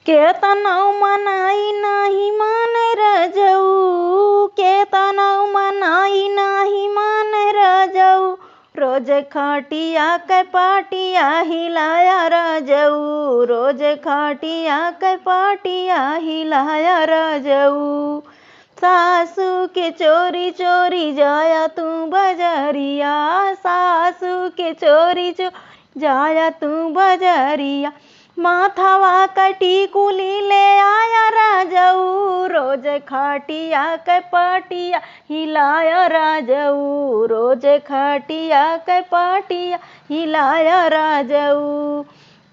केतनौ मनाई नाही माने रजऊ, केतनौ मनाई नाही माने रजऊ। रोज खाटिया के पाटिया हिलाया रजऊ, रोज खाटिया के पाटिया हिलाया रजऊ। सासू के चोरी चोरी जाया तू बजरिया, सासू के चोरी चोरी जाया तू बजरिया। माथावा कटी कुली ले आया राजऊ, रोज खाटिया के पाटिया हिलाया राजऊ, रोज खाटिया के पाटिया हिलाया राजऊ।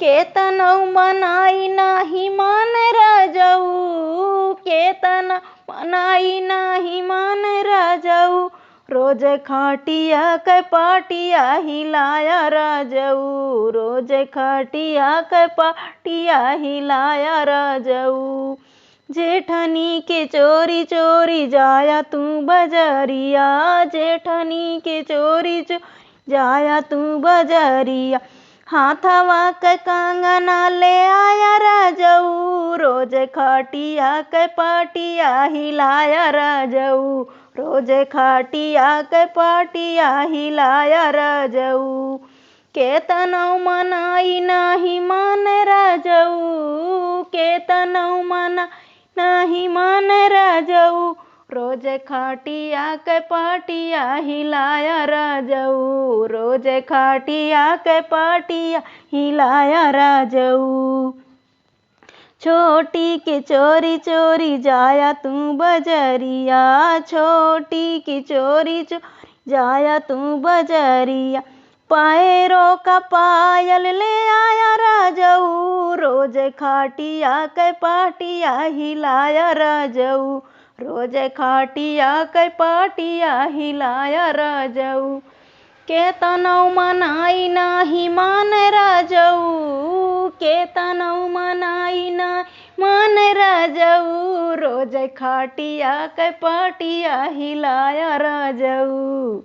केतनौ मनाई नाही मान राजऊ, केतनौ मनाई नाही मान राजऊ। रोज खाटिया के पाटिया हिलाया राजऊ, रोज खाटिया के पाटिया हिलाया राजऊ। जेठनी के चोरी चोरी जाया तू बजरिया, जेठनी के चोरी चोरी जाया तू बजरिया। हाथवा के कंगना ले आया राजऊ, रोज खाटिया के पाटिया हिलाया राजऊ, रोज खाटिया के पाटिया हिलाया राजऊ। केतनौ मनाई नाही मान राजऊ, केतनौ मनाई नाही मान राजऊ। रोज खाटिया के पाटिया हिलाया राजऊ, रोज खाटिया के पाटिया हिलाया राजऊ। छोटी की चोरी चोरी जाया तू बजरिया, छोटी की चोरी चोरी जाया तू बजरिया। पैरों का पायल ले आया राजऊ, रोज खाटिया के पाटिया हिलाया राजऊ, रोज खाटिया के पाटिया हिलाया राजऊ। केतनौ मनाई नाही मान राजऊ, केतनौ मनाई नाही मान राजऊ। रोज खाटिया के पाटिया हिलाया राजऊ।